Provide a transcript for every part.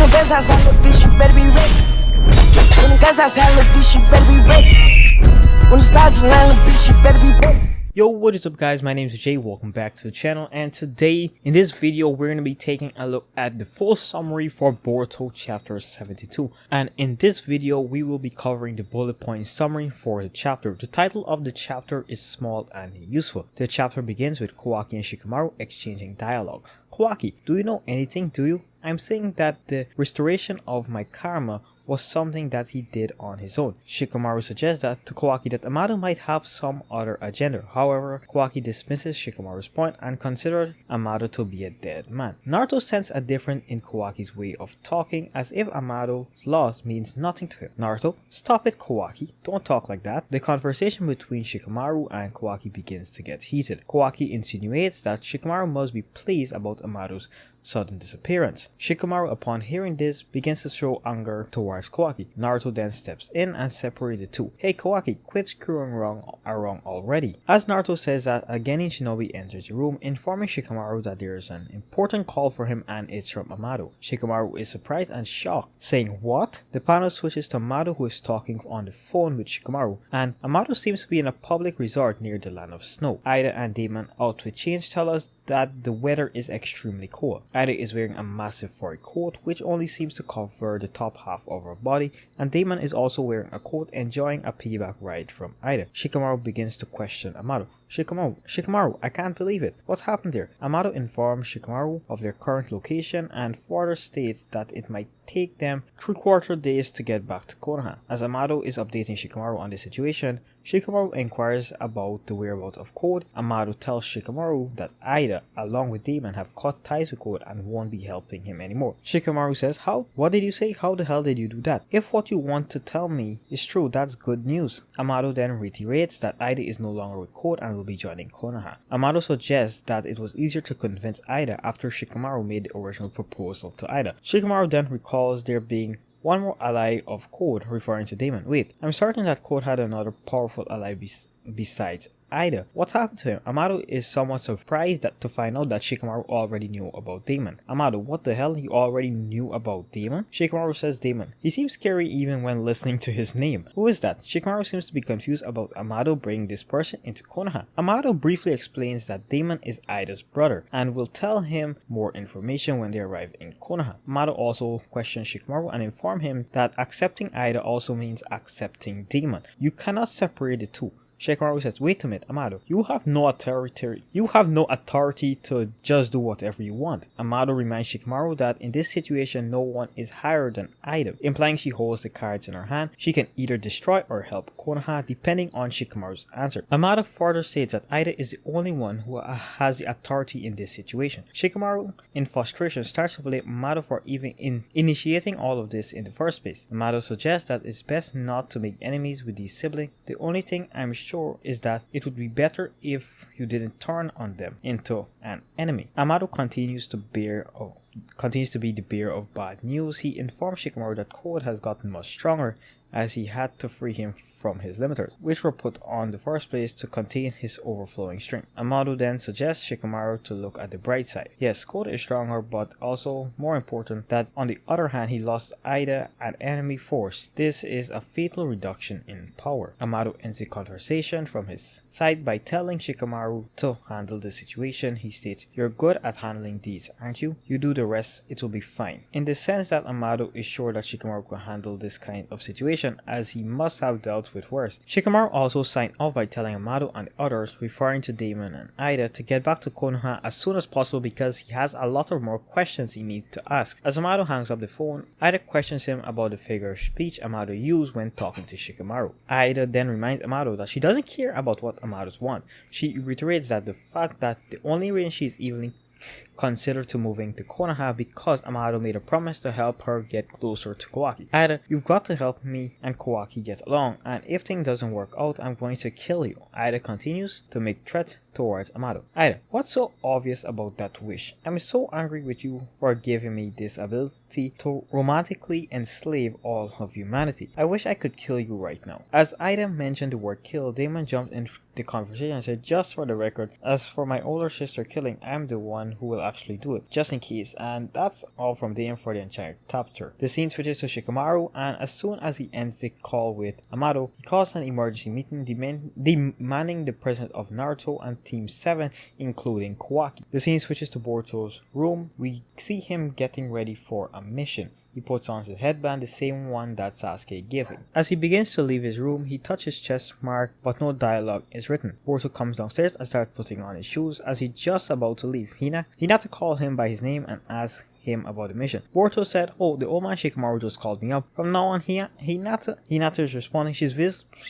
the best outside, little bitch, you better be ready. When the guys outside, little bitch, you better be ready. When the stars align, little bitch, you better be ready. Yo, what is up guys, my name is Jay, welcome back to the channel, and today in this video we're going to be taking a look at the full summary for Boruto chapter 72, and in this video we will be covering the bullet point summary for the chapter. The title of the chapter is Small and Useful. The chapter begins with Kawaki and Shikamaru exchanging dialogue. Kawaki, do you know anything, do you? I'm saying that the restoration of my karma was something that he did on his own. Shikamaru suggests that to Kawaki that Amado might have some other agenda. However, Kawaki dismisses Shikamaru's point and considers Amado to be a dead man. Naruto sensed a difference in Kawaki's way of talking, as if Amado's loss means nothing to him. Naruto, stop it Kawaki, don't talk like that. The conversation between Shikamaru and Kawaki begins to get heated. Kawaki insinuates that Shikamaru must be pleased about Amado's sudden disappearance. Shikamaru, upon hearing this, begins to show anger towards Kawaki. Naruto then steps in and separates the two. Hey Kawaki, quit screwing wrong already. As Naruto says that, a Genin Shinobi enters the room, informing Shikamaru that there is an important call for him and it's from Amado. Shikamaru is surprised and shocked, saying what? The panel switches to Amado, who is talking on the phone with Shikamaru, and Amado seems to be in a public resort near the land of snow. Ida and Damon, outfit change, tell us that the weather is extremely cold. Ida is wearing a massive furry coat which only seems to cover the top half of her body, and Damon is also wearing a coat, enjoying a piggyback ride from Ida. Shikamaru begins to question Amado. Shikamaru, I can't believe it. What's happened there? Amado informs Shikamaru of their current location and further states that it might take them 3/4 days to get back to Konoha. As Amado is updating Shikamaru on the situation, Shikamaru inquires about the whereabouts of Code. Amado tells Shikamaru that Ida, along with Damon, have cut ties with Code and won't be helping him anymore. Shikamaru says, how? What did you say? How the hell did you do that? If what you want to tell me is true, that's good news. Amado then reiterates that Ida is no longer with Code and will be joining Konoha. Amado suggests that it was easier to convince Ida after Shikamaru made the original proposal to Ida. Shikamaru then recalls there being one more ally of Code, referring to Damon. Wait, I'm certain that Code had another powerful ally besides Ida. What happened to him? Amado is somewhat surprised to find out that Shikamaru already knew about Damon. Amado, what the hell? You already knew about Damon? Shikamaru says Damon. He seems scary even when listening to his name. Who is that? Shikamaru seems to be confused about Amado bringing this person into Konoha. Amado briefly explains that Damon is Ida's brother and will tell him more information when they arrive in Konoha. Amado also questions Shikamaru and informs him that accepting Ida also means accepting Damon. You cannot separate the two. Shikamaru says, wait a minute, Amado, you have no authority to just do whatever you want. Amado reminds Shikamaru that in this situation no one is higher than Ida, implying she holds the cards in her hand. She can either destroy or help Konoha depending on Shikamaru's answer. Amado further states that Ida is the only one who has the authority in this situation. Shikamaru, in frustration, starts to blame Amado for even initiating all of this in the first place. Amado suggests that it's best not to make enemies with these siblings. The only thing I'm sure is that it would be better if you didn't turn on them into an enemy. Amado continues to be the bearer of bad news. He informs Shikamaru that Code has gotten much stronger as he had to free him from his limiters, which were put on the first place to contain his overflowing strength. Amado then suggests Shikamaru to look at the bright side. Yes, Code is stronger, but also more important that on the other hand he lost Ida, an enemy force. This is a fatal reduction in power. Amado ends the conversation from his side by telling Shikamaru to handle the situation. He states, you're good at handling these, aren't you? You do the rest, it will be fine. In the sense that Amado is sure that Shikamaru can handle this kind of situation, as he must have dealt with worse. Shikamaru also signed off by telling Amado and the others, referring to Damon and Ida, to get back to Konoha as soon as possible because he has a lot of more questions he needs to ask. As Amado hangs up the phone, Ida questions him about the figure of speech Amado used when talking to Shikamaru. Ida then reminds Amado that she doesn't care about what Amado's want. She reiterates that the fact that the only reason she is even considered to moving to Konoha because Amado made a promise to help her get closer to Kawaki. Ida, you've got to help me and Kawaki get along, and if things doesn't work out, I'm going to kill you. Ida continues to make threats towards Amado. Ida, what's so obvious about that wish? I'm so angry with you for giving me this ability to romantically enslave all of humanity. I wish I could kill you right now. As Ida mentioned the word kill, Damon jumped in the conversation and said, just for the record, as for my older sister killing, I'm the one who will actually do it, just in case. And that's all from them for the entire chapter. The scene switches to Shikamaru, and as soon as he ends the call with Amado, he calls an emergency meeting demanding the presence of Naruto and Team 7, including Kawaki. The scene switches to Boruto's room. We see him getting ready for a mission. He puts on his headband, the same one that Sasuke gave him. As he begins to leave his room, he touches chest mark, but no dialogue is written. Boruto comes downstairs and starts putting on his shoes. As he's just about to leave, Hinata calls him by his name and asks him about the mission. Boruto said, "Oh, the old man Shikamaru just called me up. From now on, Hinata is responding. She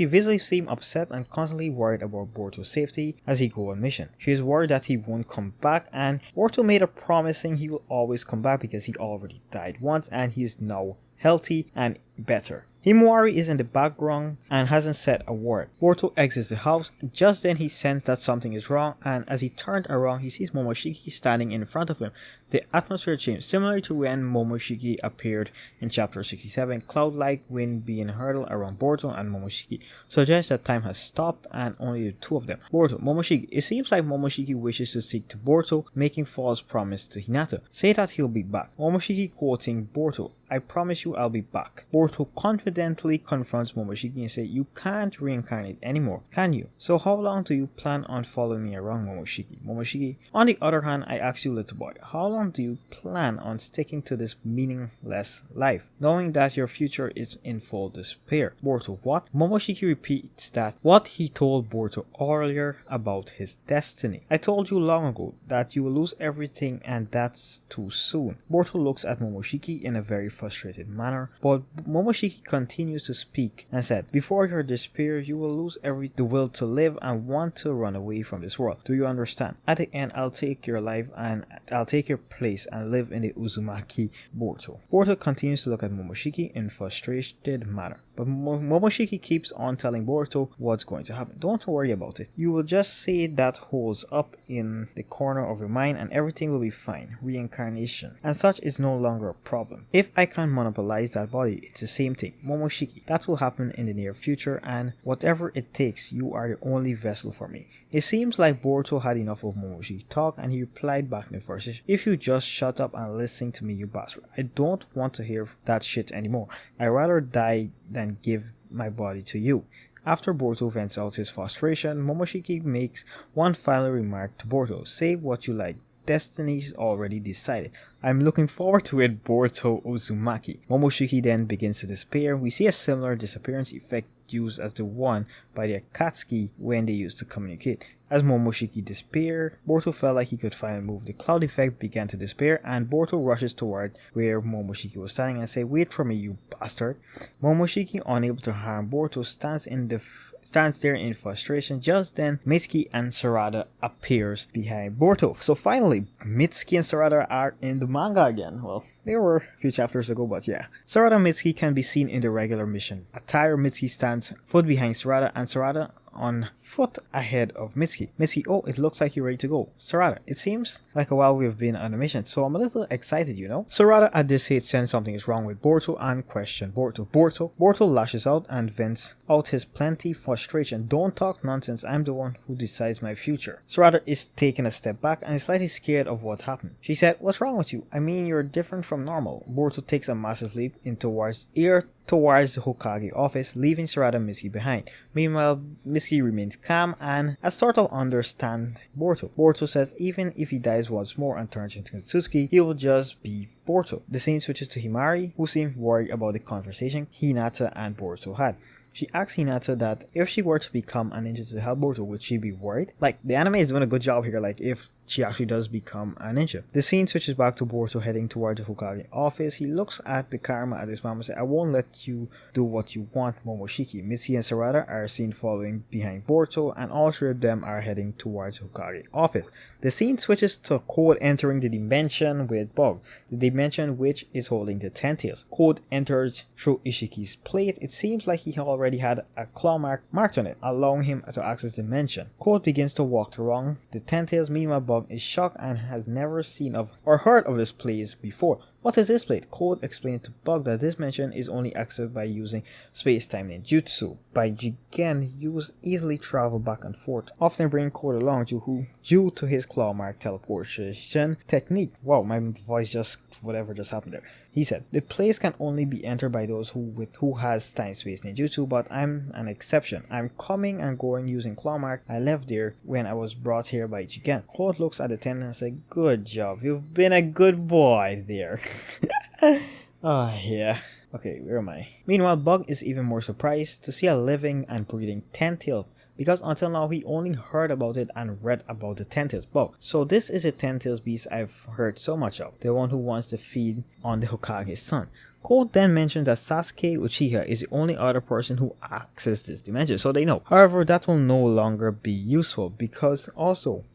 visibly seems upset and constantly worried about Boruto's safety as he go on mission. She is worried that he won't come back, and Boruto made a promise saying he will always come back because he already died once and he's now healthy and better." Himawari is in the background and hasn't said a word. Boruto exits the house. Just then he senses that something is wrong, and as he turned around he sees Momoshiki standing in front of him. The atmosphere changed, similar to when Momoshiki appeared in chapter 67. Cloud-like wind being hurled around Boruto and Momoshiki suggests that time has stopped and only the two of them. Boruto, Momoshiki. It seems like Momoshiki wishes to speak to Boruto, making false promise to Hinata. Say that he'll be back. Momoshiki quoting Boruto, "I promise you I'll be back." Boruto confidently confronts Momoshiki and says, "You can't reincarnate anymore, can you? So how long do you plan on following me around, Momoshiki?" Momoshiki, on the other hand, I ask you, little boy, how long do you plan on sticking to this meaningless life, knowing that your future is in full despair? Boruto, what? Momoshiki repeats that what he told Boruto earlier about his destiny. "I told you long ago that you will lose everything, and that's too soon." Boruto looks at Momoshiki in a very frustrated manner, but Momoshiki continues to speak and said, "Before your despair, you will lose the will to live and want to run away from this world. Do you understand? At the end, I'll take your life and I'll take your place and live in the Uzumaki." Boruto continues to look at Momoshiki in frustrated manner, but Momoshiki keeps on telling Boruto what's going to happen. "Don't worry about it. You will just say that holds up in the corner of your mind and everything will be fine. Reincarnation and such is no longer a problem. If I can monopolize that body, it's the same thing. Momoshiki, that will happen in the near future, and whatever it takes, you are the only vessel for me." It seems like Boruto had enough of Momoshiki talk, and he replied back in the verse, "If you just shut up and listen to me, you bastard. I don't want to hear that shit anymore. I'd rather die than give my body to you." After Boruto vents out his frustration, Momoshiki makes one final remark to Boruto, "Say what you like. Destiny's already decided. I'm looking forward to it, Boruto Uzumaki." Momoshiki then begins to disappear. We see a similar disappearance effect used as the one by the Akatsuki when they used to communicate. As Momoshiki disappeared, Boruto felt like he could finally move. The cloud effect began to disappear, and Boruto rushes toward where Momoshiki was standing and says, "Wait for me, you bastard." Momoshiki, unable to harm Boruto, stands there in frustration. Just then, Mitsuki and Sarada appears behind Boruto. So finally, Mitsuki and Sarada are in the manga again. Well, they were a few chapters ago, but yeah. Sarada and Mitsuki can be seen in the regular mission attire. Mitsuki stands foot behind Sarada, and Sarada on foot ahead of Mitsuki. Mitsuki, "Oh, it looks like you're ready to go." Sarada, "It seems like a while we've been on a mission, so I'm a little excited, you know." Sarada at this stage senses something is wrong with Boruto and questions Boruto. Boruto lashes out and vents out his plenty frustration. "Don't talk nonsense, I'm the one who decides my future." Sarada is taking a step back and is slightly scared of what happened. She said, "What's wrong with you? I mean, you're different from normal." Boruto takes a massive leap towards the Hokage office, leaving Sarada and Mitsuki behind. Meanwhile, Mitsuki remains calm and a sort of understand Boruto. Boruto says even if he dies once more and turns into Katsuki, he will just be Boruto. The scene switches to Himari, who seems worried about the conversation Hinata and Boruto had. She asks Hinata that if she were to become a ninja to help Boruto, would she be worried? Like, the anime is doing a good job here, like, if she actually does become a ninja. The scene switches back to Boruto heading toward the Hokage office. He looks at the karma at his mom and says, "I won't let you do what you want, Momoshiki." Mitsuki and Sarada are seen following behind Boruto, and all three of them are heading towards the Hokage office. The scene switches to Code entering the dimension with Bug, the dimension which is holding the 10 tails. Code enters through Ishiki's plate. It seems like he already had a claw marked on it, allowing him to access the dimension. Code begins to walk around the 10 tails. Meanwhile, Bug is shocked and has never seen or heard of this place before. What is this plate? Code explained to Bug that this dimension is only accessed by using space-time ninjutsu. By Jigen, use easily travel back and forth, often bringing Code along due to his claw mark teleportation technique. Wow, my voice just happened there. He said, the place can only be entered by those who has time-space ninjutsu, but I'm an exception. I'm coming and going using claw mark I left there when I was brought here by Jigen. Code looks at the tendon and said, good job, you've been a good boy there. Oh yeah. Okay, where am I? Meanwhile, Bug is even more surprised to see a living and breathing ten-tailed, because until now he only heard about it and read about the ten-tails bug. So this is a ten-tails beast I've heard so much of, the one who wants to feed on the Hokage's son. Code then mentions that Sasuke Uchiha is the only other person who accesses this dimension, so they know. However, that will no longer be useful because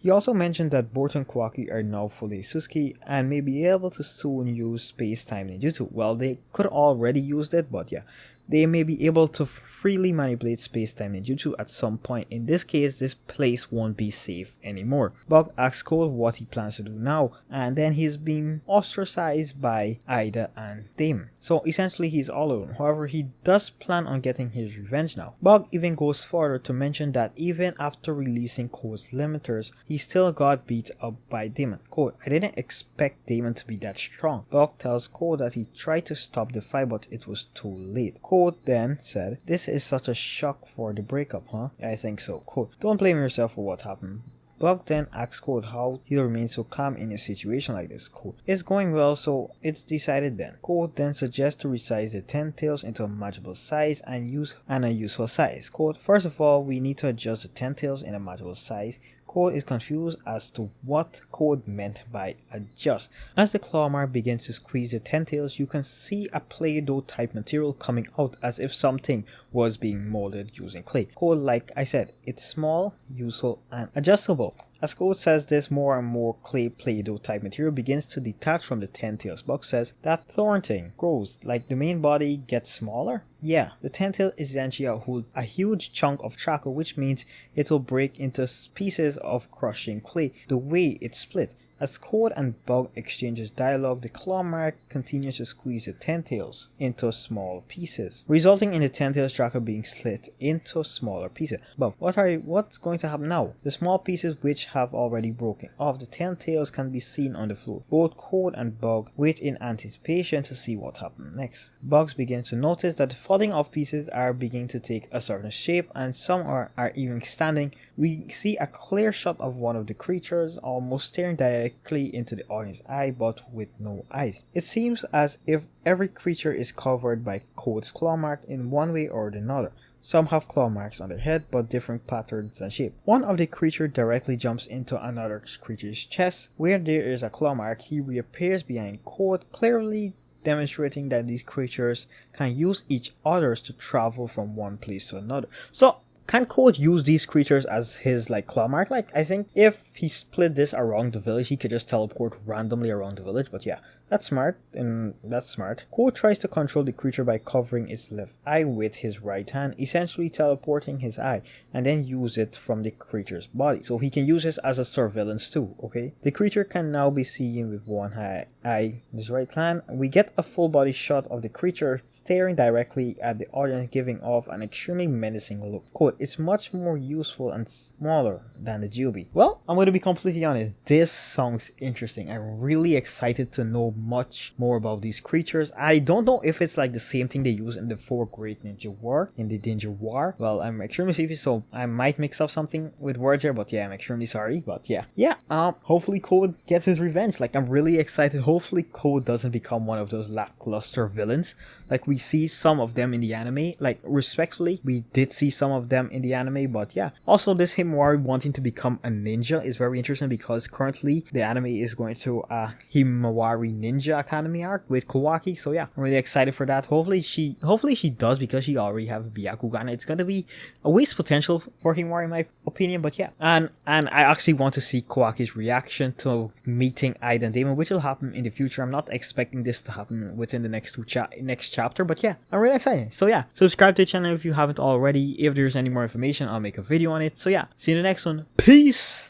he also mentioned that Boruto and Kawaki are now fully Suzuki and may be able to soon use space-time ninjutsu. Well, they could already use it, but yeah. They may be able to freely manipulate space-time ninjutsu at some point. In this case, this place won't be safe anymore. Bug asks Code what he plans to do now, and then he's being ostracized by Ida and Damon. So essentially he's all alone. However, he does plan on getting his revenge now. Bug even goes further to mention that even after releasing Code's limiters, he still got beat up by Damon. Code, I didn't expect Damon to be that strong. Bug tells Code that he tried to stop the fight, but it was too late. Code then said, this is such a shock for the breakup, huh? I think so. Code, don't blame yourself for what happened. Bug then asks Code how he remains so calm in a situation like this. Code, it's going well, so it's decided then. Code then suggests to resize the 10 tails into a manageable size and a useful size. Code, first of all, we need to adjust the 10 tails in a manageable size. Code is confused as to what Code meant by adjust. As the claw mark begins to squeeze the tentails, you can see a Play-Doh type material coming out as if something was being molded using clay. Code, like I said, it's small, useful, and adjustable. As Code says this, more and more clay Play-Doh type material begins to detach from the tentails. Bug says that thorn thing grows, like the main body gets smaller. Yeah, the tentacle is essentially a huge chunk of charcoal, which means it will break into pieces of crushing clay the way it's split. As Code and Bug exchanges dialogue, the claw mark continues to squeeze the tentails into small pieces, resulting in the tentails tracker being split into smaller pieces. But what's going to happen now? The small pieces which have already broken off the tentails can be seen on the floor. Both Code and Bug wait in anticipation to see what happens next. Bugs begins to notice that the falling off pieces are beginning to take a certain shape, and some are even standing. We see a clear shot of one of the creatures almost staring directly into the audience's eye, but with no eyes. It seems as if every creature is covered by Code's claw mark in one way or another. Some have claw marks on their head, but different patterns and shape. One of the creatures directly jumps into another creature's chest. Where there is a claw mark, he reappears behind Code, clearly demonstrating that these creatures can use each others to travel from one place to another. So can Code use these creatures as his claw mark? I think if he split this around the village, he could just teleport randomly around the village. But yeah, that's smart. Code tries to control the creature by covering its left eye with his right hand, essentially teleporting his eye, and then use it from the creature's body. So he can use this as a surveillance too, okay? The creature can now be seen with one eye in his right hand. We get a full body shot of the creature staring directly at the audience, giving off an extremely menacing look. Code, it's much more useful and smaller than the GOB. Well, I'm going to be completely honest, this sounds interesting. I'm really excited to know much more about these creatures. I don't know if it's like the same thing they use in the 4 Great Ninja War, in the Ninja War. Well, I'm extremely sleepy, so I might mix up something with words here, but yeah, I'm extremely sorry. But yeah, hopefully Code gets his revenge. I'm really excited. Hopefully Code doesn't become one of those lackluster villains. We see some of them in the anime. Respectfully, we did see some of them in the anime, but yeah. Also, this Himawari wanting to become a ninja is very interesting because currently the anime is going through a Himawari Ninja Academy arc with Kawaki. So yeah, I'm really excited for that. Hopefully she does, because she already have a Byakugan. It's gonna be a waste potential for Himawari in my opinion, but yeah. And I actually want to see Kawaki's reaction to meeting Ida and Damon, which will happen in the future. I'm not expecting this to happen within the next chapter, but yeah, I'm really excited. So yeah, subscribe to the channel if you haven't already. If there's any more information, I'll make a video on it. So yeah, see you in the next one. Peace!